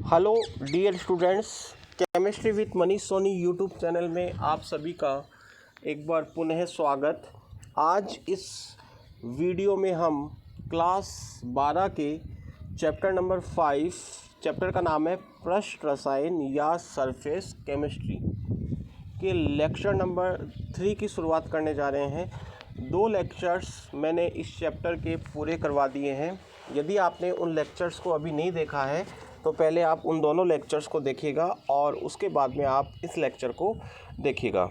Hello dear students, chemistry with Manish Soni YouTube channel में आप सभी का एक बार पुनः स्वागत। आज इस वीडियो में हम क्लास 12 के चैप्टर नंबर 5, चैप्टर का नाम है पृष्ठ रसायन या सरफेस केमिस्ट्री के लेक्चर नंबर 3 की शुरुआत करने जा रहे हैं। 2 लेक्चर्स मैंने इस चैप्टर के पूरे करवा दिए हैं। यदि आपने उन लेक्चर्स को अभी नहीं देखा है तो पहले आप उन दोनों लेक्चर्स को देखिएगा और उसके बाद में आप इस लेक्चर को देखिएगा।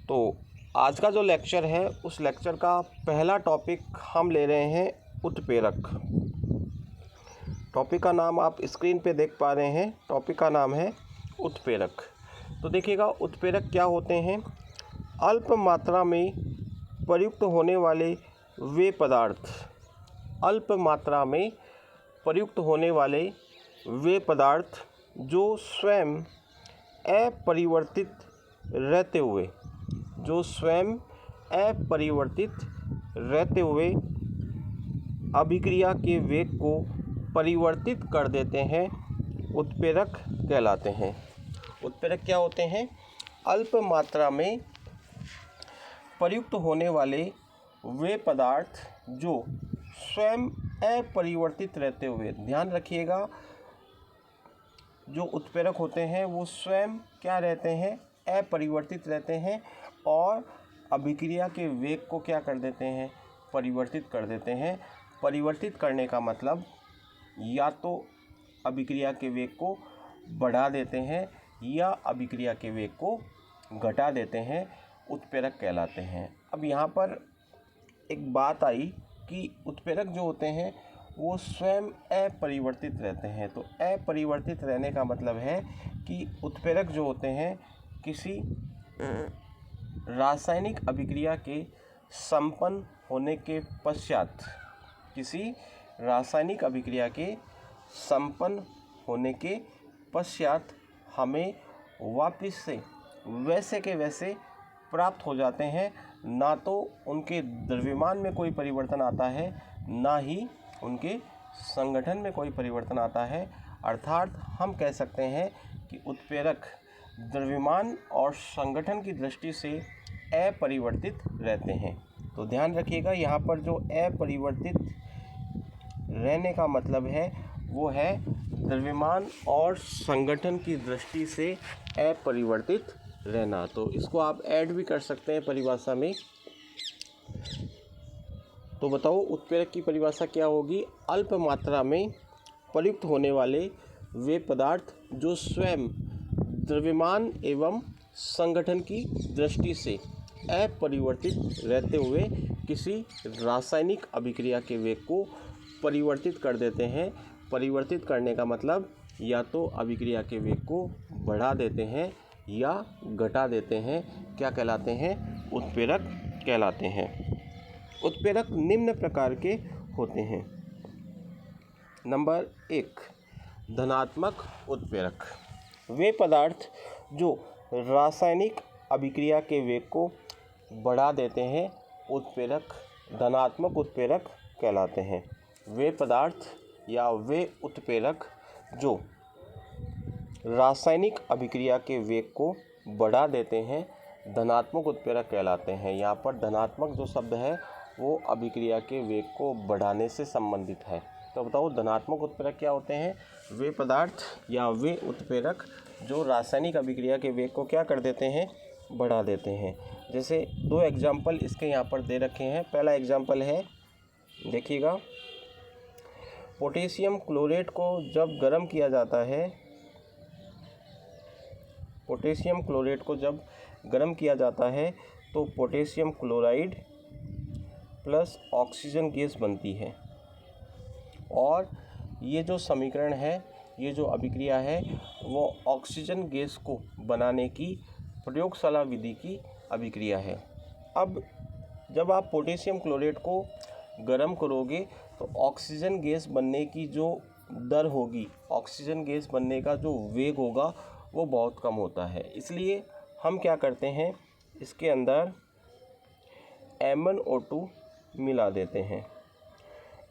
तो आज का जो लेक्चर है उस लेक्चर का पहला टॉपिक हम ले रहे हैं उत्प्रेरक। टॉपिक का नाम आप स्क्रीन पे देख पा रहे हैं। टॉपिक का नाम है उत्प्रेरक। तो देखिएगा, उत्प्रेरक क्या होते हैं। अल्प मात्रा में प्रयुक्त होने वाले वे पदार्थ, अल्प मात्रा में प्रयुक्त होने वाले वे पदार्थ जो स्वयं अपरिवर्तित रहते हुए, अभिक्रिया के वेग को परिवर्तित कर देते हैं, उत्प्रेरक कहलाते हैं। उत्प्रेरक क्या होते हैं? अल्प मात्रा में प्रयुक्त होने वाले वे पदार्थ जो स्वयं अपरिवर्तित रहते हुए, ध्यान रखिएगा, जो उत्प्रेरक होते हैं वो स्वयं क्या रहते हैं? अपरिवर्तित रहते हैं और अभिक्रिया के वेग को क्या कर देते हैं? परिवर्तित कर देते हैं। परिवर्तित करने का मतलब या तो अभिक्रिया के वेग को बढ़ा देते हैं या अभिक्रिया के वेग को घटा देते हैं, उत्प्रेरक कहलाते हैं। अब यहाँ पर एक बात आई कि उत्प्रेरक जो होते हैं वो स्वयं अपरिवर्तित रहते हैं। तो अपरिवर्तित रहने का मतलब है कि उत्प्रेरक जो होते हैं किसी रासायनिक अभिक्रिया के संपन्न होने के पश्चात, किसी रासायनिक अभिक्रिया के संपन्न होने के पश्चात हमें वापस से वैसे के वैसे प्राप्त हो जाते हैं। ना तो उनके द्रव्यमान में कोई परिवर्तन आता है, ना ही उनके संगठन में कोई परिवर्तन आता है। अर्थात हम कह सकते हैं कि उत्प्रेरक द्रव्यमान और संगठन की दृष्टि से अपरिवर्तित रहते हैं। तो ध्यान रखिएगा, यहाँ पर जो अपरिवर्तित रहने का मतलब है वो है द्रव्यमान और संगठन की दृष्टि से अपरिवर्तित रहना। तो इसको आप ऐड भी कर सकते हैं परिभाषा में। तो बताओ उत्प्रेरक की परिभाषा क्या होगी? अल्प मात्रा में प्रयुक्त होने वाले वे पदार्थ जो स्वयं द्रव्यमान एवं संगठन की दृष्टि से अपरिवर्तित रहते हुए किसी रासायनिक अभिक्रिया के वेग को परिवर्तित कर देते हैं। परिवर्तित करने का मतलब या तो अभिक्रिया के वेग को बढ़ा देते हैं या घटा देते हैं, क्या कहलाते हैं? उत्प्रेरक कहलाते हैं। उत्प्रेरक निम्न प्रकार के होते हैं। नंबर 1, धनात्मक उत्प्रेरक। वे पदार्थ जो रासायनिक अभिक्रिया के वेग को बढ़ा देते हैं, उत्प्रेरक धनात्मक उत्प्रेरक कहलाते हैं। वे पदार्थ या वे उत्प्रेरक जो रासायनिक अभिक्रिया के वेग को बढ़ा देते हैं, धनात्मक उत्प्रेरक कहलाते हैं। यहाँ पर धनात्मक जो शब्द है वो अभिक्रिया के वेग को बढ़ाने से संबंधित है। तो बताओ धनात्मक उत्प्रेरक क्या होते हैं? वे पदार्थ या वे उत्प्रेरक जो रासायनिक अभिक्रिया के वेग को क्या कर देते हैं? बढ़ा देते हैं। जैसे 2 एग्जाम्पल इसके यहाँ पर दे रखे हैं। पहला एग्जाम्पल है, देखिएगा, पोटेशियम क्लोरेट को जब गर्म किया जाता है, पोटेशियम क्लोरेट को जब गर्म किया जाता है तो potassium chloride plus oxygen gas बनती है। और ये जो समीकरण है, ये जो अभिक्रिया है, वो ऑक्सीजन गैस को बनाने की प्रयोगशाला विधि की अभिक्रिया है। अब जब आप पोटेशियम क्लोरेट को गर्म करोगे तो ऑक्सीजन गैस बनने की जो दर होगी, ऑक्सीजन गैस बनने का जो वेग होगा वो बहुत कम होता है। इसलिए हम क्या करते हैं, इसके अंदर MnO2 मिला देते हैं।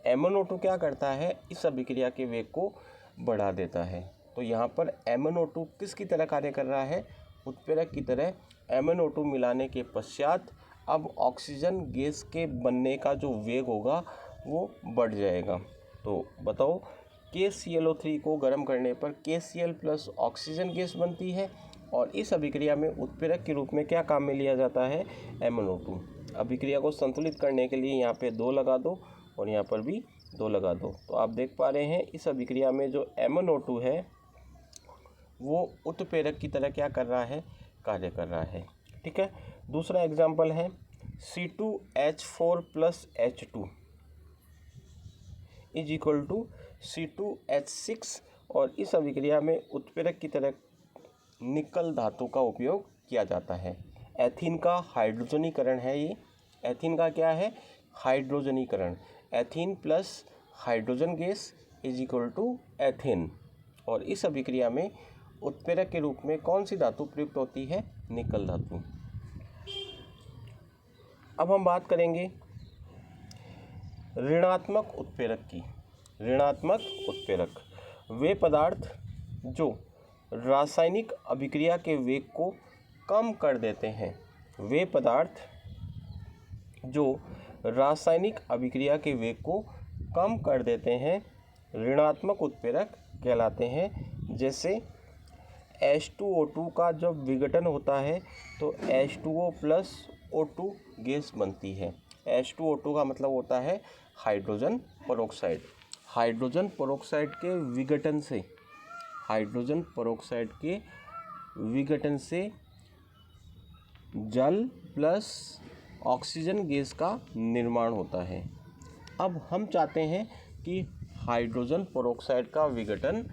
MnO2 क्या करता है? इस अभिक्रिया के वेग को बढ़ा देता है। तो यहाँ पर MnO2 किसकी तरह कार्य कर रहा है? उत्प्रेरक की तरह। MnO2 मिलाने के पश्चात अब ऑक्सीजन गैस के बनने का जो वेग होगा वो बढ़ जाएगा। तो बताओ, KClO3 को गर्म करने पर KCl प्लस ऑक्सीजन गैस बनती है और इस अभिक्रिया में उत्प्रेरक के रूप में क्या काम में लिया जाता है? MnO2। अभिक्रिया को संतुलित करने के लिए यहाँ पे 2 लगा दो और यहाँ पर भी 2 लगा दो। तो आप देख पा रहे हैं इस अभिक्रिया में जो MnO2 है वो उत्प्रेरक की तरह क्या कर रहा है? कार्य कर रहा है। ठीक है। दूसरा एग्जाम्पल है C2H4 plus H2 is equal to C2H6 और इस अभिक्रिया में उत्प्रेरक की तरह निकल धातु का उपयोग किया जाता है। एथीन का हाइड्रोजनीकरण है ये। एथीन का क्या है? हाइड्रोजनीकरण। Ethene plus hydrogen gas is equal to ethane और इस अभिक्रिया में उत्प्रेरक के रूप में कौन सी धातु प्रयुक्त होती है? निकल धातु। अब हम बात करेंगे ऋणात्मक उत्प्रेरक की। ऋणात्मक उत्प्रेरक वे पदार्थ जो रासायनिक अभिक्रिया के वेग को कम कर देते हैं। वे पदार्थ जो रासायनिक अभिक्रिया के वेग को कम कर देते हैं ऋणात्मक उत्प्रेरक कहलाते हैं। जैसे H2O2 का जब विघटन होता है तो H2O प्लस O2 गैस बनती है। H2O2 का मतलब होता है हाइड्रोजन पेरोक्साइड। हाइड्रोजन पेरोक्साइड के विघटन से जल प्लस ऑक्सीजन गैस का निर्माण होता है। अब हम चाहते हैं कि हाइड्रोजन पेरोक्साइड का विघटन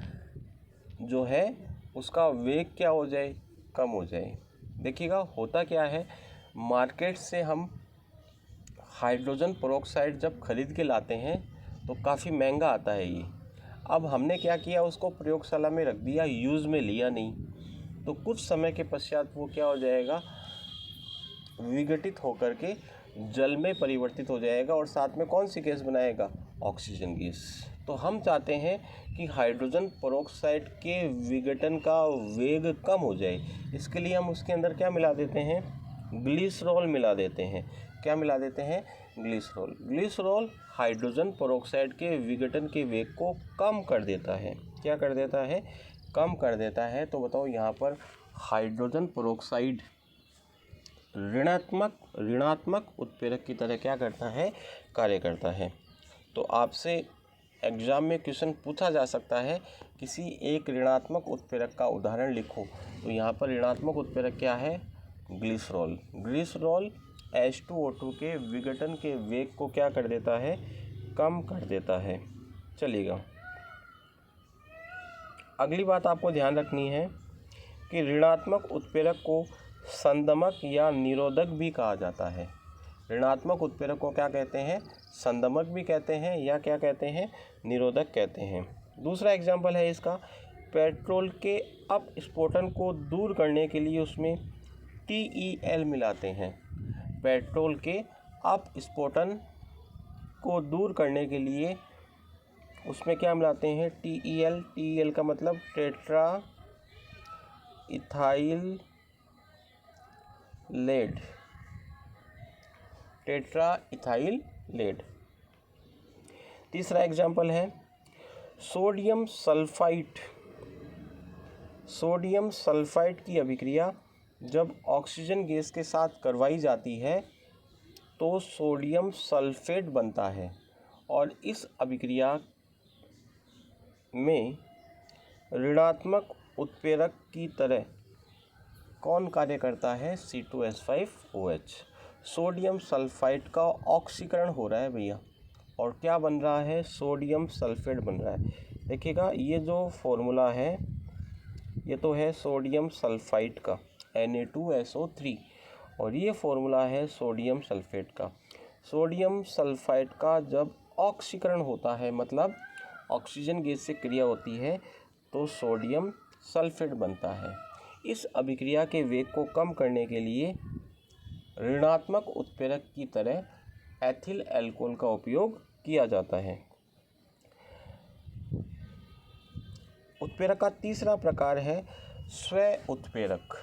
जो है उसका वेग क्या हो जाए? कम हो जाए। देखिएगा होता क्या है, मार्केट से हम हाइड्रोजन पेरोक्साइड जब खरीद के लाते हैं तो काफ़ी महंगा आता है ये। अब हमने क्या किया, उसको प्रयोगशाला में रख दिया, यूज़ में लिया नहीं, तो कुछ समय के पश्चात वो क्या हो जाएगा? विघटित होकर के जल में परिवर्तित हो जाएगा और साथ में कौन सी गैस बनाएगा? Oxygen gas. तो हम चाहते हैं कि हाइड्रोजन पेरोक्साइड के विघटन का वेग कम हो जाए। इसके लिए हम उसके अंदर क्या मिला देते हैं? ग्लिसरॉल मिला देते हैं। क्या मिला देते हैं? ग्लिसरॉल। ग्लिसरॉल हाइड्रोजन पेरोक्साइड के विघटन के वेग को कम कर देता है। क्या कर देता है? कम कर देता है। तो बताओ यहाँ पर हाइड्रोजन पेरोक्साइड ऋणात्मक उत्प्रेरक की तरह क्या करता है? कार्य करता है। तो आपसे एग्जाम में क्वेश्चन पूछा जा सकता है, किसी एक ऋणात्मक उत्प्रेरक का उदाहरण लिखो। तो यहाँ पर ऋणात्मक उत्प्रेरक क्या है? ग्लिसरॉल। ग्लिसरॉल H2O2 के विघटन के वेग को क्या कर देता है? कम कर देता है। चलिएगा, अगली बात आपको ध्यान रखनी है कि ऋणात्मक उत्प्रेरक को संदमक या निरोधक भी कहा जाता है। ऋणात्मक उत्प्रेरक को क्या कहते हैं? संदमक भी कहते हैं या क्या कहते हैं? निरोधक कहते हैं। दूसरा एग्जाम्पल है इसका, पेट्रोल के अपस्फोटन को दूर करने के लिए उसमें TeL मिलाते हैं। पेट्रोल के अपस्फोटन को दूर करने के लिए उसमें क्या मिलाते हैं? TeL। TeL का मतलब tetra ethyl lead. Tetra ethyl lead. तीसरा एग्जाम्पल है सोडियम सल्फाइड। सोडियम सल्फाइड की अभिक्रिया जब ऑक्सीजन गैस के साथ करवाई जाती है तो सोडियम सल्फेट बनता है और इस अभिक्रिया में ऋणात्मक उत्प्रेरक की तरह कौन कार्य करता है? C2H5OH। सोडियम सल्फाइड का ऑक्सीकरण हो रहा है भैया और क्या बन रहा है? सोडियम सल्फेट बन रहा है। देखिएगा ये जो फॉर्मूला है ये तो है सोडियम सल्फाइड का Na2SO3 और ये फॉर्मूला है सोडियम सल्फेट का। सोडियम सल्फाइड का जब ऑक्सीकरण होता है, मतलब ऑक्सीजन गैस से क्रिया होती है, तो सोडियम सल्फेट बनता है। इस अभिक्रिया के वेग को कम करने के लिए ऋणात्मक उत्प्रेरक की तरह एथिल अल्कोहल का उपयोग किया जाता है। उत्प्रेरक का तीसरा प्रकार है स्वयं उत्प्रेरक।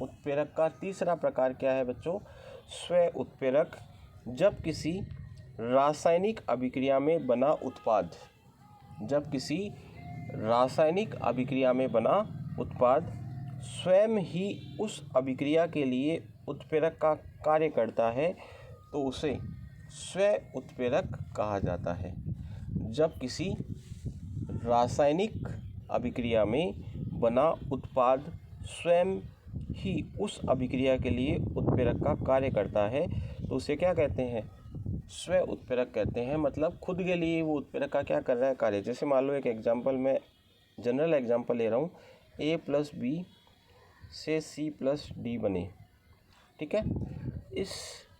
उत्प्रेरक का तीसरा प्रकार क्या है बच्चों? स्वयं उत्प्रेरक। जब किसी रासायनिक अभिक्रिया में बना उत्पाद, जब किसी रासायनिक अभिक्रिया में बना उत्पाद स्वयं ही उस अभिक्रिया के लिए उत्प्रेरक का कार्य करता है तो उसे स्वयं उत्प्रेरक कहा जाता है। जब किसी रासायनिक अभिक्रिया में बना उत्पाद स्वयं ही उस अभिक्रिया के लिए उत्प्रेरक का कार्य करता है तो उसे क्या कहते हैं? स्वयं उत्प्रेरक कहते हैं। मतलब खुद के लिए वो उत्प्रेरक का क्या कर रहा है? कार्य। जैसे मान लो एक एग्जांपल, मैं जनरल एग्जांपल ले रहा हूँ, A+B से C+D बने, ठीक है। इस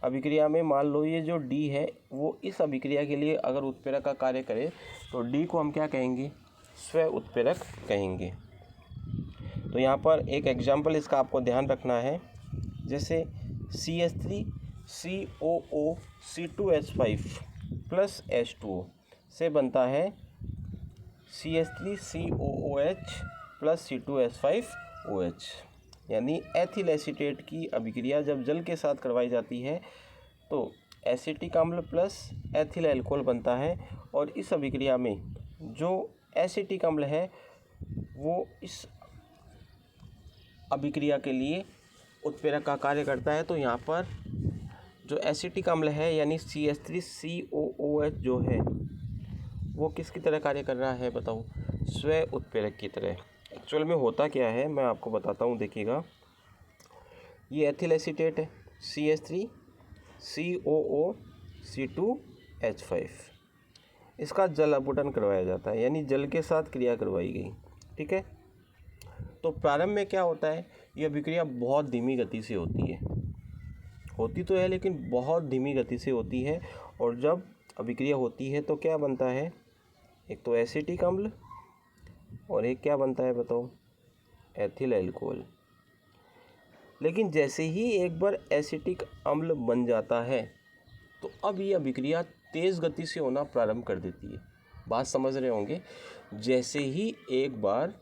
अभिक्रिया में मान लो ये जो D है वो इस अभिक्रिया के लिए अगर उत्प्रेरक का कार्य करे तो D को हम क्या कहेंगे? स्वयं उत्प्रेरक कहेंगे। तो यहाँ पर एक एग्जांपल इसका आपको ध्यान रखना है। जैसे CH3COO C2H5 प्लस H2O से बनता है CH3COOH प्लस C2H5OH, यानी एथिल एसीटेट की अभिक्रिया जब जल के साथ करवाई जाती है तो एसिटिक अम्ल प्लस एथिल अल्कोहल बनता है और इस अभिक्रिया में जो एसिटिक अम्ल है वो इस अभिक्रिया के लिए उत्प्रेरक का कार्य करता है। तो यहाँ पर जो एसिटिक अम्ल है यानी CH3COOH जो है वो किसकी तरह कार्य कर रहा है बताओ? स्वयं उत्प्रेरक की तरह। एक्चुअल में होता क्या है मैं आपको बताता हूँ, देखिएगा। ये एथिल एसीटेट है CH3COO C2H5, इसका जल अपघटन करवाया जाता है यानी जल के साथ क्रिया करवाई गई, ठीक है। तो प्रारंभ में क्या होता है? ये अभिक्रिया बहुत धीमी गति से होती है, होती तो है लेकिन बहुत धीमी गति से होती है। और जब अभिक्रिया होती है तो क्या बनता है? एक तो एसिटिक अम्ल और एक क्या बनता है बताओ? Ethyl alcohol. लेकिन जैसे ही एक बार एसिटिक अम्ल बन जाता है तो अब ये अभिक्रिया तेज़ गति से होना प्रारंभ कर देती है। बात समझ रहे होंगे? जैसे ही एक बार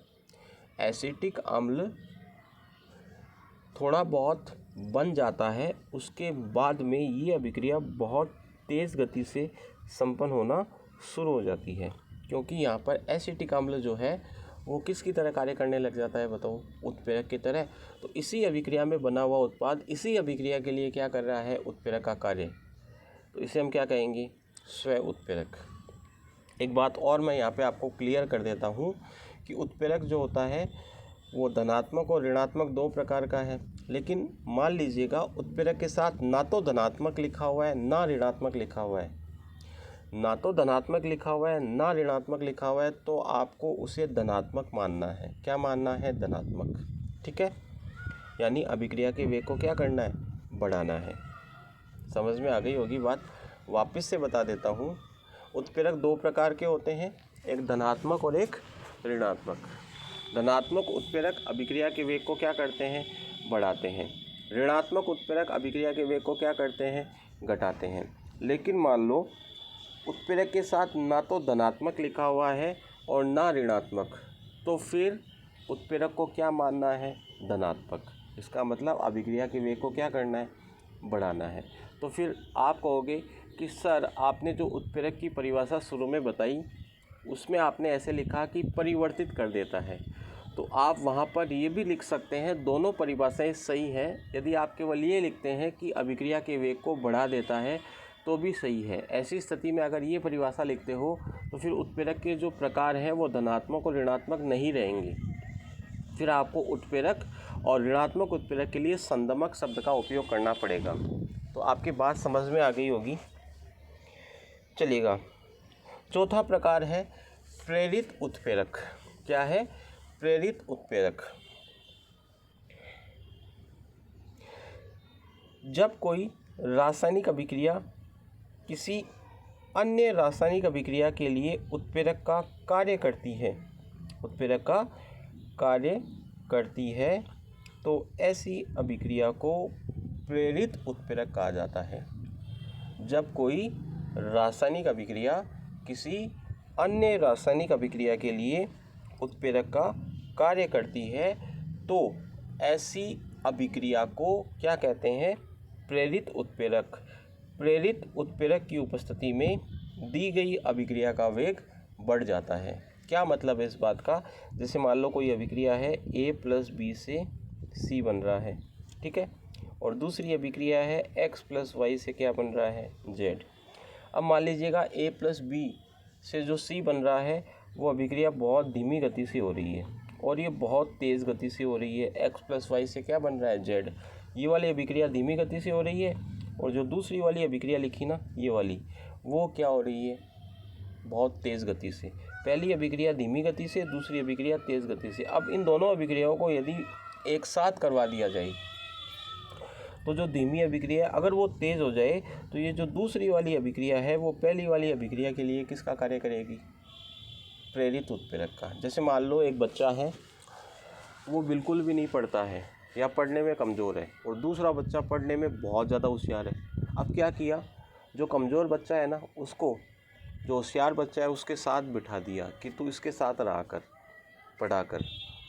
एसिटिक अम्ल थोड़ा बहुत बन जाता है उसके बाद में ये अभिक्रिया बहुत तेज़ गति से संपन्न होना शुरू हो जाती है, क्योंकि यहाँ पर एसिटिक अम्ल जो है वो किसकी तरह कार्य करने लग जाता है बताओ? उत्प्रेरक की तरह। तो इसी अभिक्रिया में बना हुआ उत्पाद इसी अभिक्रिया के लिए क्या कर रहा है? उत्प्रेरक का कार्य। तो इसे हम क्या कहेंगे? स्वयं उत्प्रेरक। एक बात और मैं यहाँ पे आपको क्लियर कर देता हूँ कि उत्प्रेरक जो होता है वो धनात्मक और ऋणात्मक दो प्रकार का है। लेकिन मान लीजिएगा उत्प्रेरक के साथ ना तो धनात्मक लिखा हुआ है ना ऋणात्मक लिखा हुआ है, ना तो धनात्मक लिखा हुआ है ना ऋणात्मक लिखा हुआ है, तो आपको उसे धनात्मक मानना है। क्या मानना है? धनात्मक, ठीक है। यानी अभिक्रिया के वेग को क्या करना है? बढ़ाना है। समझ में आ गई होगी बात। वापस से बता देता हूँ, उत्प्रेरक दो प्रकार के होते हैं, एक धनात्मक और एक ऋणात्मक। धनात्मक उत्प्रेरक अभिक्रिया के वेग को क्या करते हैं? बढ़ाते हैं। ऋणात्मक उत्प्रेरक अभिक्रिया के वेग को क्या करते हैं? घटाते हैं। लेकिन मान लो उत्प्रेरक के साथ ना तो धनात्मक लिखा हुआ है और ना ऋणात्मक, तो फिर उत्प्रेरक को क्या मानना है? धनात्मक। इसका मतलब अभिक्रिया के वेग को क्या करना है? बढ़ाना है। तो फिर आप कहोगे कि सर आपने जो उत्प्रेरक की परिभाषा शुरू में बताई उसमें आपने ऐसे लिखा कि परिवर्तित कर देता है। तो आप वहाँ पर ये भी लिख सकते हैं, दोनों परिभाषाएं सही हैं। यदि आप केवल ये लिखते हैं कि अभिक्रिया के वेग को बढ़ा देता है तो भी सही है। ऐसी स्थिति में अगर ये परिभाषा लिखते हो तो फिर उत्प्रेरक के जो प्रकार हैं वो धनात्मक और ऋणात्मक नहीं रहेंगे। फिर आपको उत्प्रेरक और ऋणात्मक उत्प्रेरक के लिए संदमक शब्द का उपयोग करना पड़ेगा। तो आपकी बात समझ में आ गई होगी। चलिएगा, चौथा प्रकार है प्रेरित उत्प्रेरक। क्या है? प्रेरित उत्प्रेरक। जब कोई रासायनिक अभिक्रिया किसी अन्य रासायनिक अभिक्रिया के लिए उत्प्रेरक का कार्य करती है, उत्प्रेरक का कार्य करती है, तो ऐसी अभिक्रिया को प्रेरित उत्प्रेरक कहा जाता है। जब कोई रासायनिक अभिक्रिया किसी अन्य रासायनिक अभिक्रिया के लिए उत्प्रेरक का कार्य करती है तो ऐसी अभिक्रिया को क्या कहते हैं? प्रेरित उत्प्रेरक। प्रेरित उत्प्रेरक की उपस्थिति में दी गई अभिक्रिया का वेग बढ़ जाता है। क्या मतलब है इस बात का? जैसे मान लो कोई अभिक्रिया है A + B से C बन रहा है, ठीक है, और दूसरी अभिक्रिया है X + Y से क्या बन रहा है? Z। अब मान लीजिएगा A + B से जो C बन रहा है वो अभिक्रिया बहुत धीमी गति से हो रही है और ये बहुत तेज़ गति से हो रही है। X + Y से क्या बन रहा है? Z। ये वाली अभिक्रिया धीमी गति से हो रही है और जो दूसरी वाली अभिक्रिया लिखी ना, ये वाली, वो क्या हो रही है? बहुत तेज़ गति से। पहली अभिक्रिया धीमी गति से, दूसरी अभिक्रिया तेज़ गति से। अब इन दोनों अभिक्रियाओं को यदि एक साथ करवा दिया जाए तो जो धीमी अभिक्रिया अगर वो तेज़ हो जाए तो ये जो दूसरी वाली अभिक्रिया है वो पहली वाली अभिक्रिया के लिए किसका कार्य करेगी? प्रेरित उत्प्रेरक का। जैसे मान लो एक बच्चा है, वो बिल्कुल भी नहीं पढ़ता है या पढ़ने में कमज़ोर है और दूसरा बच्चा पढ़ने में बहुत ज़्यादा होशियार है। अब क्या किया? जो कमज़ोर बच्चा है ना, उसको जो होशियार बच्चा है उसके साथ बिठा दिया कि तू इसके साथ रहा कर, पढ़ा कर।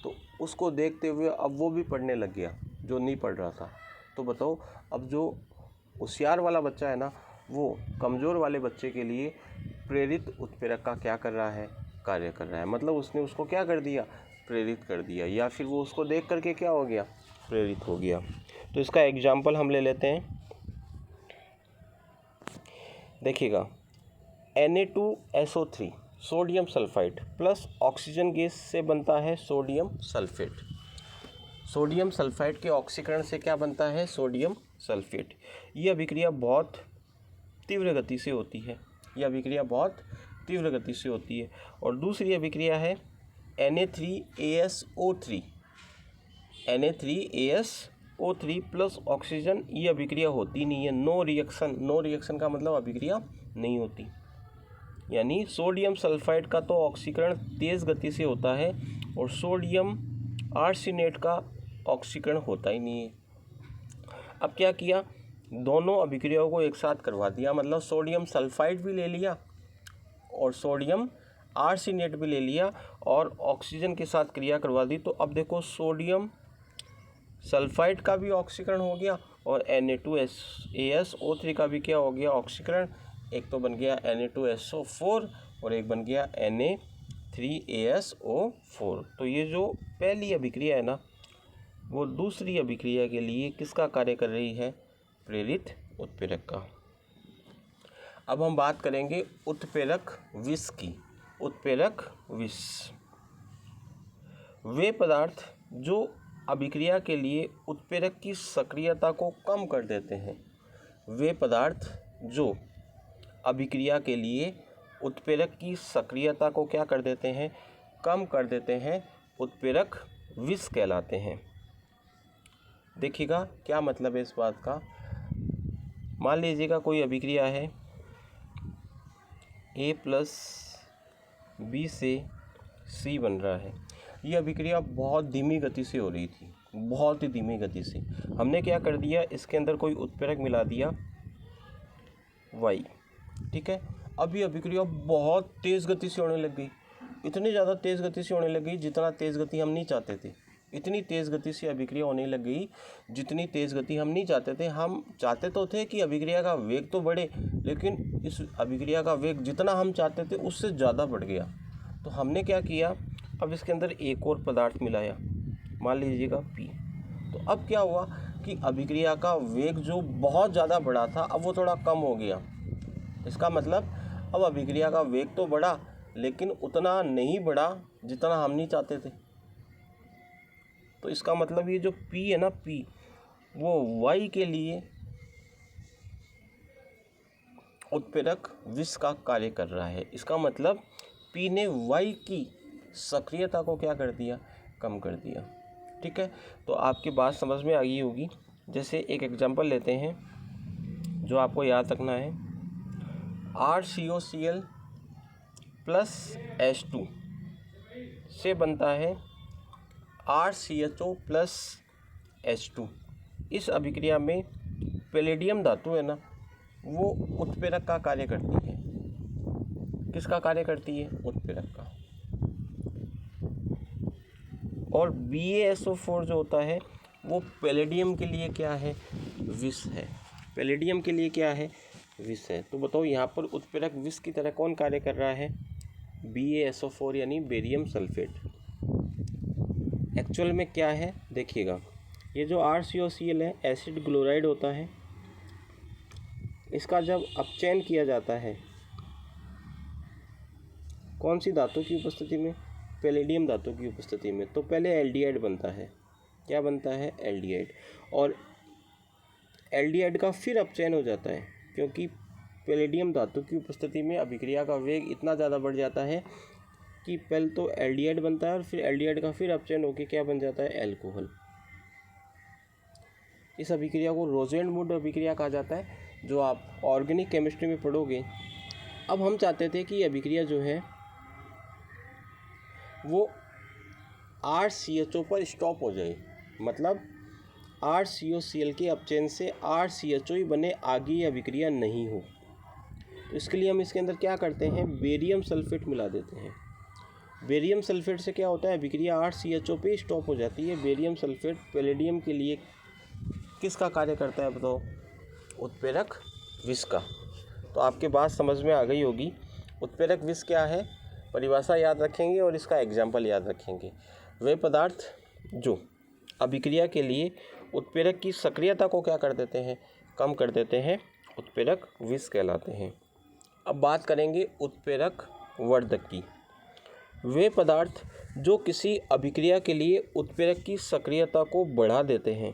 तो उसको देखते हुए अब वो भी पढ़ने लग गया जो नहीं पढ़ रहा था। तो बताओ, अब जो होशियार वाला बच्चा है ना, वो कमज़ोर वाले बच्चे के लिए प्रेरित उत्प्रेरक का क्या कर रहा है? कार्य कर रहा है। मतलब उसने उसको क्या कर दिया? प्रेरित कर दिया, या फिर वो उसको देख करके क्या हो गया? प्रेरित हो गया। तो इसका एग्जाम्पल हम ले लेते हैं। देखिएगा, Na2SO3 sodium sulphide plus oxygen gas से बनता है सोडियम सल्फेट। सोडियम सल्फाइड के ऑक्सीकरण से क्या बनता है? Sodium sulphate. ये अभिक्रिया बहुत तीव्र गति से होती है। यह अभिक्रिया बहुत तीव्र गति से होती है। और दूसरी अभिक्रिया है Na3ASO3 Na3ASO3 प्लस ऑक्सीजन। ये अभिक्रिया होती नहीं है, नो रिएक्शन। नो रिएक्शन का मतलब अभिक्रिया नहीं होती। यानी सोडियम सल्फाइड का तो ऑक्सीकरण तेज़ गति से होता है और सोडियम आर्सेनेट का ऑक्सीकरण होता ही नहीं है। अब क्या किया? दोनों अभिक्रियाओं को एक साथ करवा दिया। मतलब सोडियम सल्फाइड भी ले लिया और सोडियम आर्सेनेट भी ले लिया और ऑक्सीजन के साथ क्रिया करवा दी। तो अब देखो, सोडियम सल्फाइड का भी ऑक्सीकरण हो गया और Na2ASO3 का भी क्या हो गया? ऑक्सीकरण। एक तो बन गया Na2SO4 और एक बन गया Na3ASO4। तो ये जो पहली अभिक्रिया है ना, वो दूसरी अभिक्रिया के लिए किसका कार्य कर रही है? प्रेरित उत्प्रेरक का। अब हम बात करेंगे उत्प्रेरक विष की। उत्प्रेरक विष वे पदार्थ जो अभिक्रिया के लिए उत्प्रेरक की सक्रियता को कम कर देते हैं। वे पदार्थ जो अभिक्रिया के लिए उत्प्रेरक की सक्रियता को क्या कर देते हैं? कम कर देते हैं, उत्प्रेरक विष कहलाते हैं। देखिएगा क्या मतलब है इस बात का। मान लीजिएगा कोई अभिक्रिया है A + B से C बन रहा है। ये अभिक्रिया बहुत धीमी गति से हो रही थी, बहुत ही धीमी गति से। हमने क्या कर दिया? इसके अंदर कोई उत्प्रेरक मिला दिया Y, ठीक है। अब ये अभिक्रिया बहुत तेज़ गति से होने लग गई। इतनी ज़्यादा तेज़ गति से होने लग गई जितना तेज़ गति हम नहीं चाहते थे। इतनी तेज़ गति से अभिक्रिया होने लग गई जितनी तेज़ गति हम नहीं चाहते थे। हम चाहते तो थे कि अभिक्रिया का वेग तो बढ़े, लेकिन इस अभिक्रिया का वेग जितना हम चाहते थे उससे ज़्यादा बढ़ गया। तो हमने क्या किया? अब इसके अंदर एक और पदार्थ मिलाया, मान लीजिएगा P। तो अब क्या हुआ कि अभिक्रिया का वेग जो बहुत ज़्यादा बढ़ा था अब वो थोड़ा कम हो गया। इसका मतलब अब अभिक्रिया का वेग तो बढ़ा लेकिन उतना नहीं बढ़ा जितना हम नहीं चाहते थे। तो इसका मतलब ये जो P है ना, P वो Y के लिए उत्प्रेरक विष का कार्य कर रहा है। इसका मतलब P ने Y की सक्रियता को क्या कर दिया? कम कर दिया। ठीक है, तो आपकी बात समझ में आ गई होगी। जैसे एक एग्जांपल लेते हैं जो आपको याद रखना है। RCOCl प्लस H2 से बनता है RCHO प्लस H2। इस अभिक्रिया में पैलेडियम धातु है ना, वो उत्प्रेरक का कार्य करती है। किसका कार्य करती है? उत्प्रेरक का। और BaSO4 जो होता है वो पैलेडियम के लिए क्या है, विष है। पैलेडियम के लिए क्या है, विष है। तो बताओ यहाँ पर उत्प्रेरक विष की तरह कौन कार्य कर रहा है, BaSO4 यानी बेरियम सल्फेट। एक्चुअल में क्या है देखिएगा, ये जो RCOCl है एसिड क्लोराइड होता है, इसका जब अपचयन किया जाता है कौन सी धातु की उपस्थिति में, पैलेडियम धातु की उपस्थिति में, तो पहले एल्डिहाइड बनता है। क्या बनता है, एल्डिहाइड। और एल्डिहाइड का फिर अपचयन हो जाता है, क्योंकि पैलेडियम धातु की उपस्थिति में अभिक्रिया का वेग इतना ज़्यादा बढ़ जाता है कि पहले तो एल्डिहाइड बनता है और फिर एल्डिहाइड का फिर अपचयन होकर क्या बन जाता है, एल्कोहल। इस अभिक्रिया को रोजेंड-मूड अभिक्रिया कहा जाता है, जो आप ऑर्गेनिक केमिस्ट्री में पढ़ोगे। अब हम चाहते थे कि अभिक्रिया जो है वो RCHO पर स्टॉप हो जाए, मतलब RCOCl के अपचयन से RCHO ही बने, आगे ये अभिक्रिया नहीं हो। तो इसके लिए हम इसके अंदर क्या करते हैं, बेरियम सल्फेट मिला देते हैं। बेरियम सल्फेट से क्या होता है, अभिक्रिया RCHO पे स्टॉप हो जाती है। बेरियम सल्फेट पैलेडियम के लिए किसका कार्य करता है बताओ, उत्प्रेरक विष का। तो आपके बात समझ में आ गई होगी। उत्प्रेरक विष क्या है, परिभाषा याद रखेंगे और इसका एग्जाम्पल याद रखेंगे। वे पदार्थ जो अभिक्रिया के लिए उत्प्रेरक की सक्रियता को क्या कर देते हैं, कम कर देते हैं, उत्प्रेरक विष कहलाते हैं। अब बात करेंगे उत्प्रेरक वर्धक की। वे पदार्थ जो किसी अभिक्रिया के लिए उत्प्रेरक की सक्रियता को बढ़ा देते हैं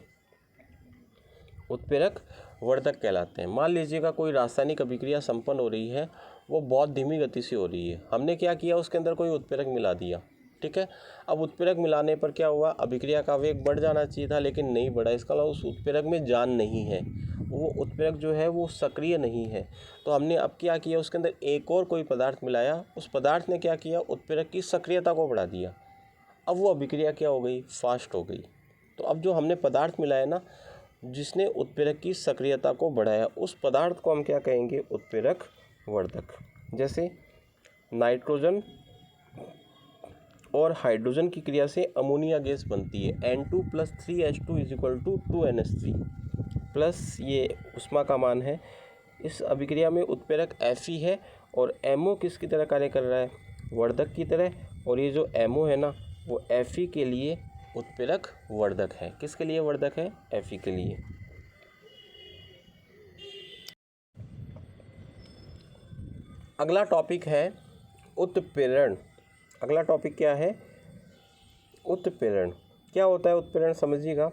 उत्प्रेरक वर्धक कहलाते हैं। मान लीजिएगा कोई रासायनिक अभिक्रिया संपन्न हो रही है, वो बहुत धीमी गति से हो रही है, हमने क्या किया, उसके अंदर कोई उत्प्रेरक मिला दिया, ठीक है। अब उत्प्रेरक मिलाने पर क्या हुआ, अभिक्रिया का वेग बढ़ जाना चाहिए था लेकिन नहीं बढ़ा। इसका मतलब उस उत्प्रेरक में जान नहीं है, वो उत्प्रेरक जो है वो सक्रिय नहीं है। तो हमने अब क्या किया, उसके अंदर एक और कोई पदार्थ मिलाया, उस पदार्थ ने क्या किया, उत्प्रेरक की सक्रियता को बढ़ा दिया। अब वो अभिक्रिया क्या हो गई, फास्ट हो गई। तो अब जो हमने पदार्थ मिलाया ना, जिसने उत्प्रेरक की सक्रियता को बढ़ाया, उस पदार्थ को हम क्या कहेंगे, उत्प्रेरक वर्धक। जैसे नाइट्रोजन और हाइड्रोजन की क्रिया से अमोनिया गैस बनती है, N2 + 3H2 = 2NH3 प्लस ये उष्मा का मान है। इस अभिक्रिया में उत्प्रेरक Fe है और MO किसकी तरह कार्य कर रहा है, वर्धक की तरह। और ये जो MO है ना, वो Fe के लिए उत्प्रेरक वर्धक है। किसके लिए वर्धक है, Fe के लिए। अगला टॉपिक है उत्प्रेरण। अगला टॉपिक क्या है, उत्प्रेरण। क्या होता है उत्प्रेरण, समझिएगा।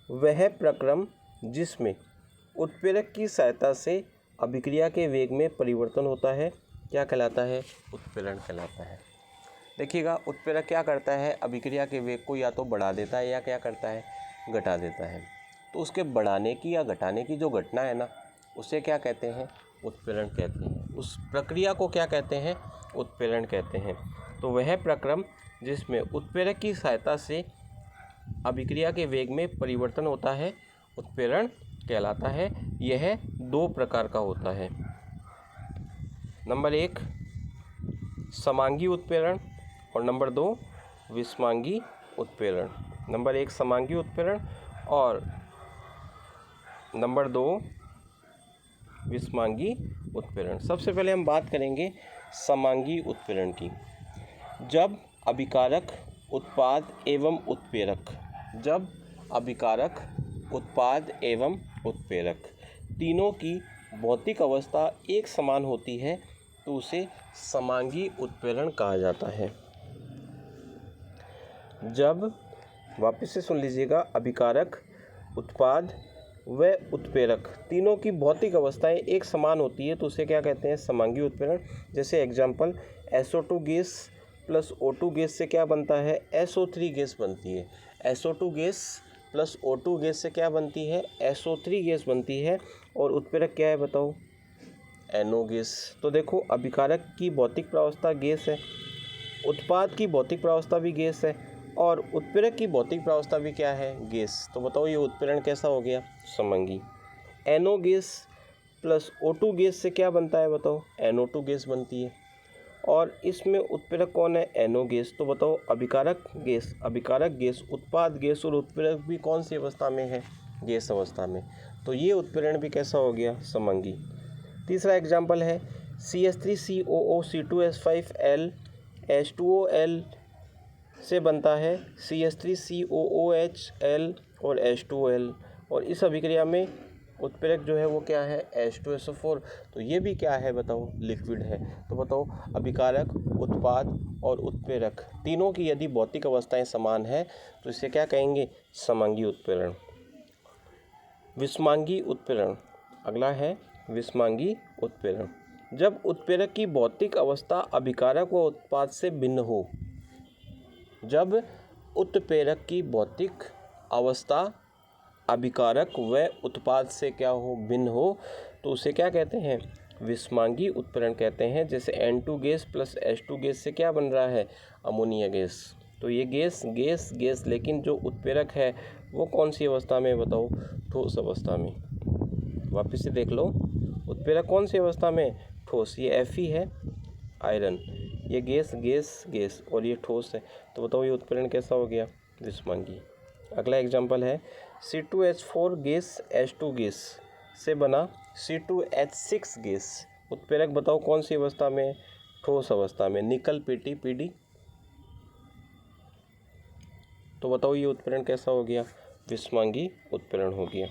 वह प्रक्रम जिसमें उत्प्रेरक की सहायता से अभिक्रिया के वेग में परिवर्तन होता है क्या कहलाता है, उत्प्रेरण कहलाता है। देखिएगा, उत्प्रेरक क्या करता है, अभिक्रिया के वेग को या तो बढ़ा देता है या क्या करता है, घटा देता है। तो उसके बढ़ाने की या घटाने की जो घटना है ना, उसे क्या कहते हैं, उत्प्रेरण कहते हैं। उस प्रक्रिया को क्या कहते हैं, उत्प्रेरण कहते हैं। तो वह प्रक्रम जिसमें उत्प्रेरक की सहायता से अभिक्रिया के वेग में परिवर्तन होता है उत्प्रेरण कहलाता है। यह दो प्रकार का होता है। नंबर 1 समांगी उत्प्रेरण और नंबर 2 विषमांगी उत्प्रेरण। नंबर 1 समांगी उत्प्रेरण और नंबर 2 विषमांगी उत्प्रेरण। सबसे पहले हम बात करेंगे समांगी उत्प्रेरण की। जब अभिकारक, उत्पाद एवं उत्प्रेरक, जब अभिकारक, उत्पाद एवं उत्प्रेरक तीनों की भौतिक अवस्था एक समान होती है तो उसे समांगी उत्प्रेरण कहा जाता है। जब, वापस से सुन लीजिएगा, अभिकारक, उत्पाद व उत्प्रेरक तीनों की भौतिक अवस्थाएं एक समान होती है तो उसे क्या कहते हैं, समांगी उत्प्रेरण। जैसे example, SO2 gas plus O2 gas से क्या बनता है, SO3 गैस बनती है। SO2 gas plus O2 gas से क्या बनती है, SO3 गैस बनती है। और उत्प्रेरक क्या है बताओ, NO गैस। तो देखो, अभिकारक की भौतिक प्रावस्था गैस है, उत्पाद की भौतिक प्रावस्था भी गैस है और उत्प्रेरक की भौतिक प्रावस्था भी क्या है, गैस। तो बताओ ये उत्प्रेरण कैसा हो गया, समांगी। NO gas plus O2 gas से क्या बनता है बताओ, NO2 गैस बनती है। और इसमें उत्प्रेरक कौन है, NO गैस। तो बताओ अभिकारक गैस, उत्पाद गैस और उत्प्रेरक भी कौन सी अवस्था में है, गैस अवस्था में। तो ये उत्प्रेरण भी कैसा हो गया, समांगी। तीसरा एग्जाम्पल है CH3COO C2H5L H2OL से बनता है CH3COOHL और H2OL, और इस अभिक्रिया में उत्प्रेरक जो है वो क्या है, H2SO4। तो ये भी क्या है बताओ, लिक्विड है। तो बताओ अभिकारक, उत्पाद और उत्प्रेरक तीनों की यदि भौतिक अवस्थाएं समान है तो इसे क्या कहेंगे, समांगी उत्प्रेरण। विषमांगी उत्प्रेरण, अगला है विषमांगी उत्प्रेरण। जब उत्प्रेरक की भौतिक अवस्था अभिकारक व उत्पाद से भिन्न हो, जब उत्प्रेरक की भौतिक अवस्था अभिकारक व उत्पाद से क्या हो, भिन्न हो, तो उसे क्या कहते हैं, विषमांगी उत्प्रेरण कहते हैं। जैसे N2 gas plus H2 gas से क्या बन रहा है, अमोनिया गैस। तो ये गैस, लेकिन जो उत्प्रेरक है वो कौन सी अवस्था में बताओ, ठोस अवस्था में। वापस से देख लो, उत्प्रेरक कौन सी अवस्था में, ठोस। ये Fe है, आयरन, ये गैस और ये ठोस है। तो बताओ ये उत्प्रेरण कैसा हो गया, विषमांगी। अगला एग्जाम्पल है C2H4 गैस H2 गैस से बना C2H6 गैस। उत्प्रेरक बताओ कौन सी अवस्था में, ठोस अवस्था में, निकल PD। तो बताओ ये उत्प्रेरण कैसा हो गया, विषमांगी उत्प्रेरण हो गया।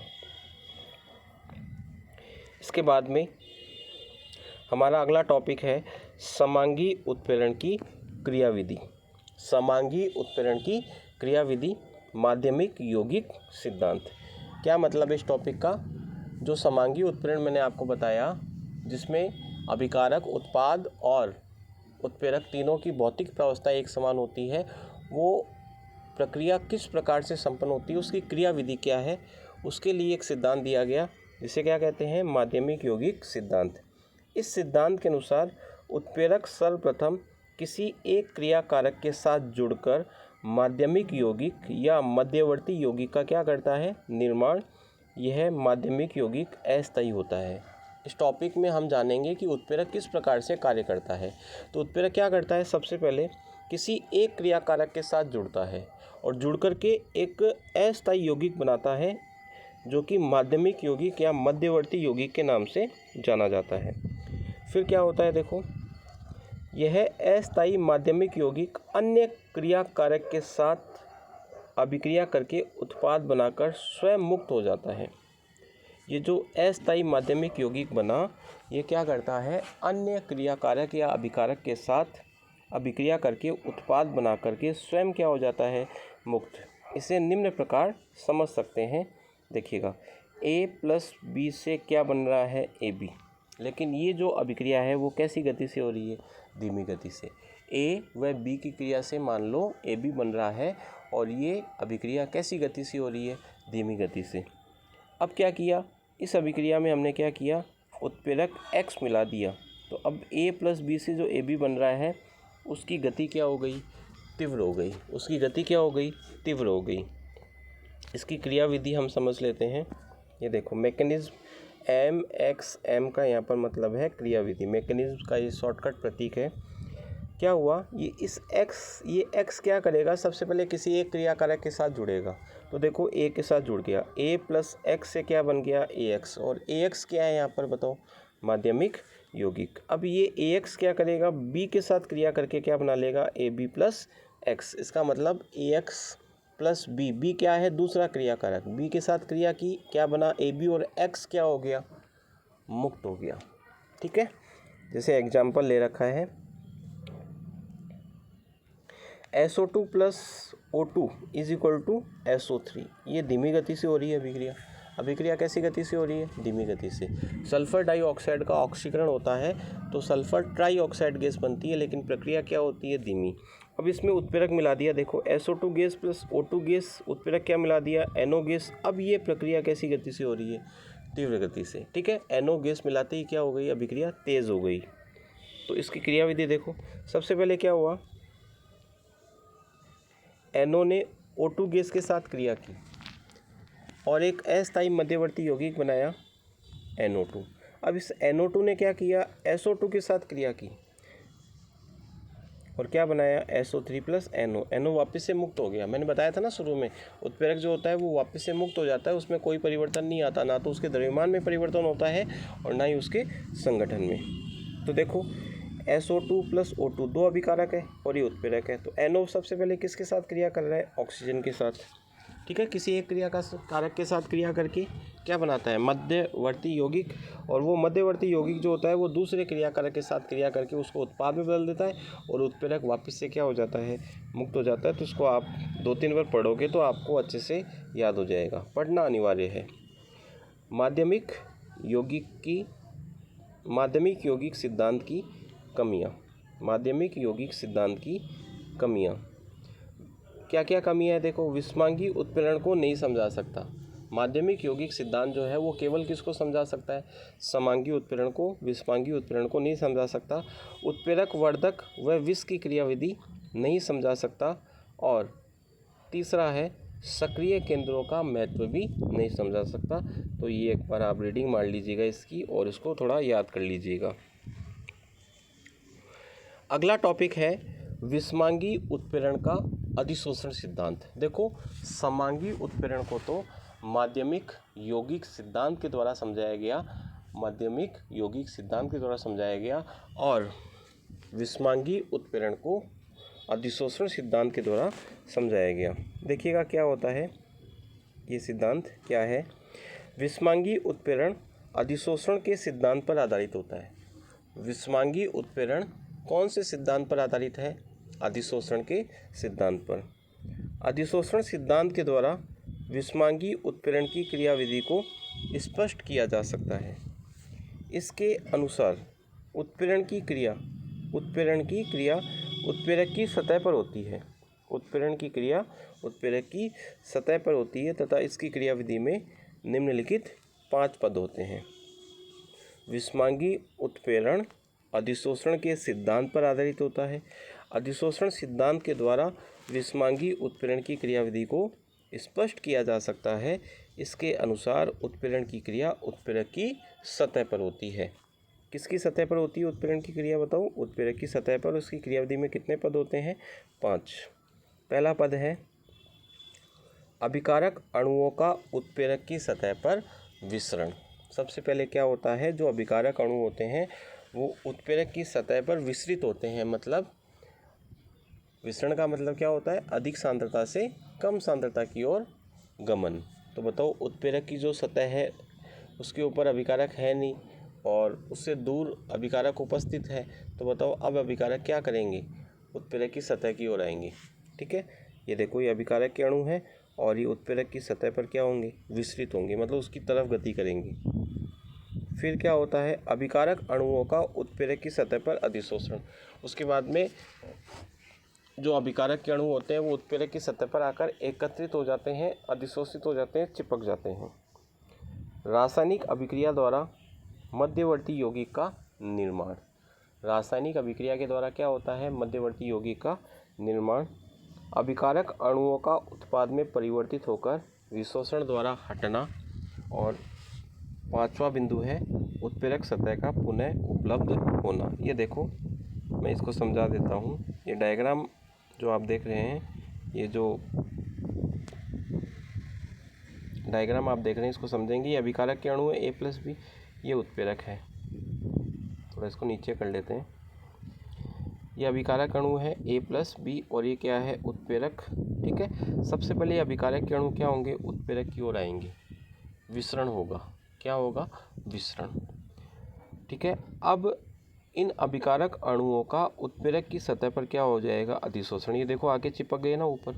इसके बाद में हमारा अगला टॉपिक है समांगी उत्प्रेरण की क्रियाविधि। समांगी उत्प्रेरण की क्रियाविधि, माध्यमिक यौगिक सिद्धांत। क्या मतलब इस टॉपिक का, जो समांगी उत्प्रेरण मैंने आपको बताया जिसमें अभिकारक, उत्पाद और उत्प्रेरक तीनों की भौतिक प्रावस्था एक समान होती है, वो प्रक्रिया किस प्रकार से संपन्न होती है, उसकी क्रियाविधि क्या है, उसके लिए एक सिद्धांत दिया गया जिसे क्या कहते हैं, माध्यमिक यौगिक सिद्धांत। इस सिद्धांत के अनुसार उत्प्रेरक सर्वप्रथम किसी एक क्रियाकारक के साथ जुड़कर माध्यमिक यौगिक या मध्यवर्ती यौगिक का क्या करता है, निर्माण। यह माध्यमिक यौगिक अस्थायी होता है। इस टॉपिक में हम जानेंगे कि उत्प्रेरक किस प्रकार से कार्य करता है। तो उत्प्रेरक क्या करता है, सबसे पहले किसी एक क्रियाकारक के साथ जुड़ता है और जुड़कर के एक अस्थायी यौगिक बनाता है जो कि माध्यमिक यौगिक या मध्यवर्ती यौगिक के नाम से जाना जाता है। फिर क्या होता है, देखो, यह अस्थायी माध्यमिक यौगिक अन्य क्रियाकारक के साथ अभिक्रिया करके उत्पाद बनाकर स्वयं मुक्त हो जाता है। ये जो अस्थायी माध्यमिक यौगिक बना, ये क्या करता है, अन्य क्रियाकारक या अभिकारक के साथ अभिक्रिया करके उत्पाद बना करके स्वयं क्या हो जाता है, मुक्त। इसे निम्न प्रकार समझ सकते हैं, देखिएगा, A प्लस B से क्या बन रहा है, AB। लेकिन ये जो अभिक्रिया है वो कैसी गति से हो रही है, धीमी गति से। A व B की क्रिया से मान लो AB बन रहा है और ये अभिक्रिया कैसी गति से हो रही है, धीमी गति से। अब क्या किया, इस अभिक्रिया में हमने क्या किया, उत्प्रेरक X मिला दिया। तो अब A प्लस B से जो AB बन रहा है उसकी गति क्या हो गई, तीव्र हो गई। उसकी गति क्या हो गई, तीव्र हो गई। इसकी क्रियाविधि हम समझ लेते हैं। ये देखो, मैकेनिज्म MXM का यहाँ पर मतलब है क्रियाविधि। मैकेनिज्म का ये शॉर्टकट प्रतीक है। क्या हुआ, ये X क्या करेगा, सबसे पहले किसी एक क्रियाकारक के साथ जुड़ेगा। तो देखो A के साथ जुड़ गया, A प्लस X से क्या बन गया, AX। और AX क्या है यहाँ पर बताओ, माध्यमिक यौगिक। अब ये AX क्या करेगा, B के साथ क्रिया करके क्या बना लेगा, AB प्लस X। इसका मतलब AX प्लस B क्या है, दूसरा क्रियाकारक, B के साथ क्रिया की, क्या बना, AB, और X क्या हो गया, मुक्त हो गया। ठीक है, जैसे एग्जाम्पल ले रखा है SO2 plus O2 is equal to SO3। ये धीमी गति से हो रही है अभिक्रिया कैसी गति से हो रही है, धीमी गति से। सल्फर डाइऑक्साइड का ऑक्सीकरण होता है तो सल्फर ट्राइऑक्साइड गैस बनती है, लेकिन प्रक्रिया क्या होती है, धीमी। अब इसमें उत्प्रेरक मिला दिया, देखो SO2 gas plus O2 gas, उत्प्रेरक क्या मिला दिया, NO गैस। अब ये प्रक्रिया कैसी गति से हो रही है, तीव्र गति से। ठीक है, NO गैस मिलाते ही क्या हो गई, अभिक्रिया तेज़ हो गई। तो इसकी क्रियाविधि देखो, सबसे पहले क्या हुआ, NO ने O2 गैस के साथ क्रिया की और एक अस्थायी मध्यवर्ती यौगिक बनाया NO2। अब इस NO2 ने क्या किया, SO2 के साथ क्रिया की और क्या बनाया SO3 प्लस NO। NO वापस से मुक्त हो गया। मैंने बताया था ना शुरू में, उत्प्रेरक जो होता है वो वापस से मुक्त हो जाता है, उसमें कोई परिवर्तन नहीं आता, ना तो उसके द्रव्यमान में परिवर्तन होता है और ना ही उसके संगठन में। तो देखो SO2 प्लस O2 दो अभिकारक है और ये उत्प्रेरक है। तो NO सबसे पहले किसके साथ क्रिया कर रहा है? ऑक्सीजन के साथ। ठीक है, किसी एक क्रिया का कारक के साथ क्रिया करके क्या बनाता है? मध्यवर्ती यौगिक। और वो मध्यवर्ती यौगिक जो होता है वो दूसरे क्रिया कारक के साथ क्रिया करके उसको उत्पाद में बदल देता है और उत्प्रेरक वापस से क्या हो जाता है? मुक्त हो जाता है। तो इसको आप 2-3 बार पढ़ोगे तो आपको अच्छे से याद हो जाएगा, पढ़ना अनिवार्य है। माध्यमिक यौगिक सिद्धांत की कमियाँ। माध्यमिक यौगिक सिद्धांत की कमियाँ क्या क्या कमियाँ है? देखो, विषमांगी उत्प्रेरण को नहीं समझा सकता। माध्यमिक यौगिक सिद्धांत जो है वो केवल किसको समझा सकता है? समांगी उत्प्रेरण को। विषमांगी उत्प्रेरण को नहीं समझा सकता। उत्प्रेरक, वर्धक व विष की क्रियाविधि नहीं समझा सकता। और तीसरा है सक्रिय केंद्रों का महत्व भी नहीं समझा सकता। तो ये एक बार आप रीडिंग मार लीजिएगा इसकी और इसको थोड़ा याद कर लीजिएगा। अगला टॉपिक है विषमांगी उत्प्रेरण का अधिशोषण सिद्धांत। देखो, समांगी उत्प्रेरण को तो माध्यमिक यौगिक सिद्धांत के द्वारा समझाया गया, माध्यमिक यौगिक सिद्धांत के द्वारा समझाया गया, और विषमांगी उत्प्रेरण को अधिशोषण सिद्धांत के द्वारा समझाया गया। देखिएगा क्या होता है, ये सिद्धांत क्या है। विषमांगी उत्प्रेरण अधिशोषण के सिद्धांत पर आधारित होता है। विषमांगी उत्प्रेरण कौन से सिद्धांत पर आधारित है? अधिशोषण के सिद्धांत पर। अधिशोषण सिद्धांत के द्वारा विषमांगी उत्प्रेरण की क्रियाविधि को स्पष्ट किया जा सकता है। इसके अनुसार उत्प्रेरण की क्रिया उत्प्रेरक की सतह पर होती है। उत्प्रेरण की क्रिया उत्प्रेरक की सतह पर होती है तथा इसकी क्रियाविधि में निम्नलिखित 5 पद होते हैं। विषमांगी उत्प्रेरण अधिशोषण के सिद्धांत पर आधारित होता है। अधिशोषण सिद्धांत के द्वारा विषमांगी उत्प्रेरण की क्रियाविधि को स्पष्ट किया जा सकता है। इसके अनुसार उत्प्रेरण की क्रिया उत्प्रेरक की सतह पर होती है। किसकी सतह पर होती है उत्प्रेरण की क्रिया? बताओ। उत्प्रेरक की सतह पर। उसकी क्रियाविधि में कितने पद होते हैं? 5। पहला पद है अभिकारक अणुओं का उत्प्रेरक की सतह पर विसरण। सबसे पहले क्या होता है, जो अभिकारक अणु होते हैं वो उत्प्रेरक की सतह पर विसरित होते हैं। मतलब विसरण का मतलब क्या होता है? अधिक सांद्रता से कम सांद्रता की ओर गमन। तो बताओ, उत्प्रेरक की जो सतह है उसके ऊपर अभिकारक है नहीं और उससे दूर अभिकारक उपस्थित है। तो बताओ, अब अभिकारक क्या करेंगे? उत्प्रेरक की सतह की ओर आएंगे। ठीक है, ये देखो, ये अभिकारक के अणु है और ये उत्प्रेरक की सतह पर क्या होंगे? विसरित होंगे, मतलब उसकी तरफ गति करेंगे। फिर क्या होता है? अभिकारक अणुओं का उत्प्रेरक की सतह पर अधिशोषण। उसके बाद में जो अभिकारक के अणु होते हैं वो उत्प्रेरक की सतह पर आकर एकत्रित हो जाते हैं, अधिशोषित हो जाते हैं, चिपक जाते हैं। रासायनिक अभिक्रिया द्वारा मध्यवर्ती यौगिक का निर्माण। रासायनिक अभिक्रिया के द्वारा क्या होता है? मध्यवर्ती यौगिक का निर्माण। अभिकारक अणुओं का उत्पाद में परिवर्तित होकर विशोषण द्वारा हटना। और 5वां बिंदु है उत्प्रेरक सतह का पुनः उपलब्ध होना। ये देखो, मैं इसको समझा देता हूँ। ये डायग्राम जो आप देख रहे हैं, ये जो डायग्राम आप देख रहे हैं इसको समझेंगे। ये अभिकारक के अणु है A+B, ये उत्प्रेरक है। थोड़ा इसको नीचे कर लेते हैं। ये अभिकारक अणु है A+B और ये क्या है? उत्प्रेरक। ठीक है, सबसे पहले अभिकारक के अणु क्या होंगे? उत्प्रेरक की ओर आएंगे, विसरण होगा। क्या होगा? विसरण। ठीक है, अब इन अभिकारक अणुओं का उत्प्रेरक की सतह पर क्या हो जाएगा? अधिशोषण। ये देखो, आगे चिपक गए ना ऊपर।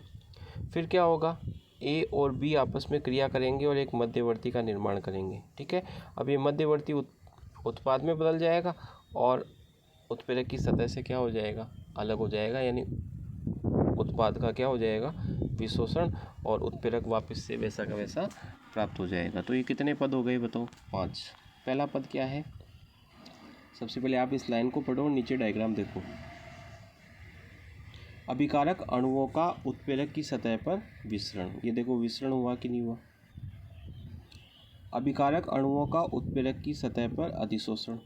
फिर क्या होगा? A और B आपस में क्रिया करेंगे और एक मध्यवर्ती का निर्माण करेंगे। ठीक है, अब ये मध्यवर्ती उत्पाद में बदल जाएगा और उत्प्रेरक की सतह से क्या हो जाएगा? अलग हो जाएगा, यानी उत्पाद का क्या हो जाएगा? विशोषण, और उत्प्रेरक वापस से वैसा का वैसा प्राप्त हो जाएगा। तो ये कितने पद हो गए बताओ? 5। पहला पद क्या है? सबसे पहले आप इस लाइन को पढ़ो और नीचे डायग्राम देखो। अभिकारक अणुओं का उत्प्रेरक की सतह पर विसरण। ये देखो, विसरण हुआ कि नहीं हुआ? अभिकारक अणुओं का उत्प्रेरक की सतह पर अधिशोषण।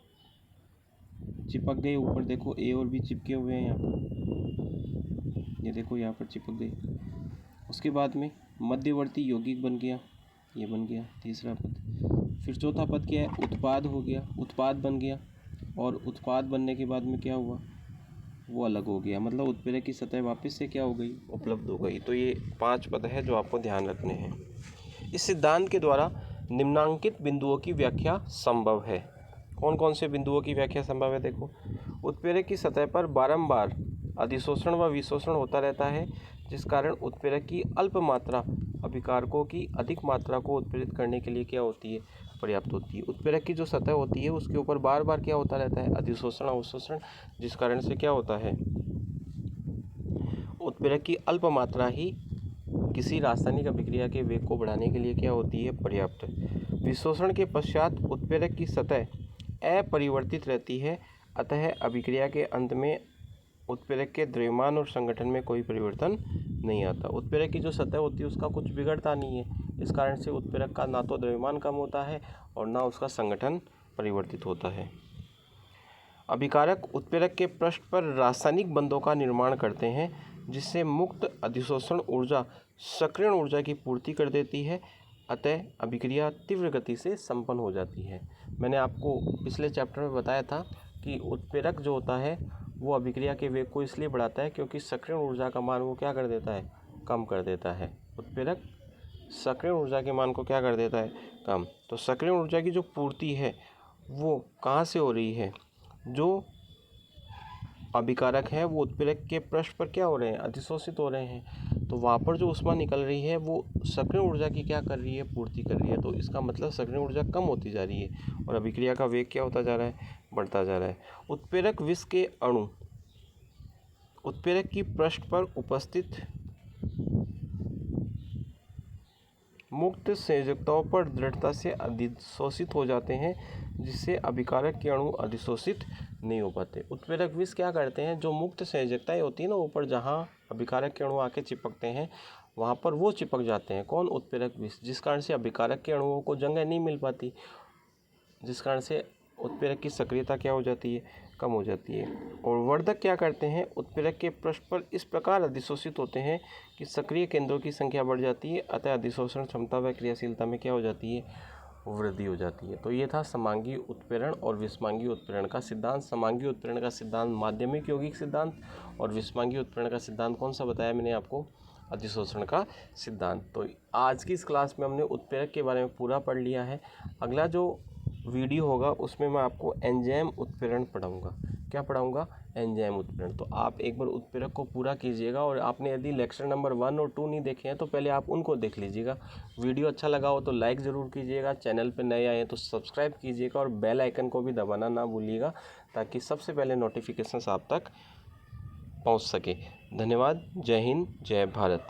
चिपक गए ऊपर, देखो ए और बी चिपके हुए हैं यहाँ पर, ये देखो यहाँ पर चिपक गई। उसके बाद में मध्यवर्ती यौगिक बन गया, ये बन गया तीसरा पद। फिर चौथा पद क्या है, उत्पाद हो गया, उत्पाद बन गया, और उत्पाद बनने के बाद में क्या हुआ, वो अलग हो गया, मतलब उत्प्रेरक की सतह वापस से क्या हो गई, उपलब्ध हो गई। तो ये 5 पद है जो आपको ध्यान रखने हैं। इस सिद्धांत के द्वारा निम्नांकित बिंदुओं की व्याख्या संभव है। कौन कौन से बिंदुओं की व्याख्या संभव है, देखो, उत्प्रेरक की सतह पर बारंबार अधिशोषण व विशोषण होता रहता है, जिस कारण उत्प्रेरक की अल्प मात्रा अभिकारकों की अधिक मात्रा को उत्प्रेरित करने के लिए क्या होती है, पर्याप्त होती है। उत्प्रेरक की जो सतह होती है उसके ऊपर बार बार क्या होता रहता है, अधिशोषण अवशोषण, जिस कारण से क्या होता है, उत्प्रेरक की अल्प मात्रा ही किसी रासायनिक अभिक्रिया के वेग को बढ़ाने के लिए क्या होती है, पर्याप्त। विशोषण के पश्चात उत्प्रेरक की सतह अपरिवर्तित रहती है, अतः अभिक्रिया के अंत में उत्प्रेरक के द्रव्यमान और संगठन में कोई परिवर्तन नहीं आता। उत्प्रेरक की जो सतह होती है उसका कुछ बिगड़ता नहीं है, इस कारण से उत्प्रेरक का ना तो द्रव्यमान कम होता है और ना उसका संगठन परिवर्तित होता है। अभिकारक उत्प्रेरक के पृष्ठ पर रासायनिक बंधों का निर्माण करते हैं, जिससे मुक्त अधिशोषण ऊर्जा सक्रियण ऊर्जा की पूर्ति कर देती है, अतः अभिक्रिया तीव्र गति से संपन्न हो जाती है। मैंने आपको पिछले चैप्टर में बताया था कि उत्प्रेरक जो होता है वो अभिक्रिया के वेग को इसलिए बढ़ाता है क्योंकि सक्रियण ऊर्जा का मान वो क्या कर देता है, कम कर देता है। उत्प्रेरक सक्रियण ऊर्जा के मान को क्या कर देता है, कम। तो सक्रियण ऊर्जा की जो पूर्ति है वो कहाँ से हो रही है, जो अभिकारक है वो उत्प्रेरक के पृष्ठ पर क्या हो रहे हैं, अधिशोषित हो रहे हैं, तो वहाँ पर जो ऊष्मा निकल रही है वो सक्रियण ऊर्जा की क्या कर रही है, पूर्ति कर रही है। तो इसका मतलब सक्रियण ऊर्जा कम होती जा रही है और अभिक्रिया का वेग क्या होता जा रहा है, बढ़ता जा रहा है। उत्प्रेरक विष के अणु उत्प्रेरक की पृष्ठ पर उपस्थित मुक्त संयोजकताओं पर दृढ़ता से अधिशोषित हो जाते हैं, जिससे अभिकारक के अणु अधिशोषित नहीं हो पाते। उत्प्रेरक विष क्या करते हैं, जो मुक्त संयोजकताएं होती है ना ऊपर, जहाँ अभिकारक के अणु आके चिपकते हैं वहाँ पर वो चिपक जाते हैं। कौन, उत्प्रेरक विष, जिस कारण से अभिकारक के अणुओं को जगह नहीं मिल पाती, जिस कारण से उत्प्रेरक की सक्रियता क्या हो जाती है, कम हो जाती है। और वर्धक क्या करते हैं, उत्प्रेरक के पृष्ठ पर इस प्रकार अधिशोषित होते हैं कि सक्रिय केंद्रों की संख्या बढ़ जाती है, अतः अधिशोषण क्षमता व क्रियाशीलता में क्या हो जाती है, वृद्धि हो जाती है। तो ये था समांगी उत्प्रेरण और विषमांगी उत्प्रेरण का सिद्धांत। समांगी उत्प्रेरण का सिद्धांत माध्यमिक यौगिक सिद्धांत, और विषमांगी उत्प्रेरण का सिद्धांत कौन सा बताया मैंने आपको, अधिशोषण का सिद्धांत। तो आज की इस क्लास में हमने उत्प्रेरक के बारे में पूरा पढ़ लिया है। अगला जो वीडियो होगा उसमें मैं आपको एंजाइम उत्प्रेरण पढ़ाऊंगा। क्या पढ़ाऊंगा, एंजाइम उत्प्रेरण। तो आप एक बार उत्प्रेरक को पूरा कीजिएगा, और आपने यदि लेक्चर नंबर 1 और 2 नहीं देखे हैं तो पहले आप उनको देख लीजिएगा। वीडियो अच्छा लगा हो तो लाइक ज़रूर कीजिएगा, चैनल पर नए आए हैं तो सब्सक्राइब कीजिएगा और बेल आइकन को भी दबाना ना भूलिएगा, ताकि सबसे पहले नोटिफिकेशंस आप तक पहुँच सके। धन्यवाद। जय हिंद, जय भारत।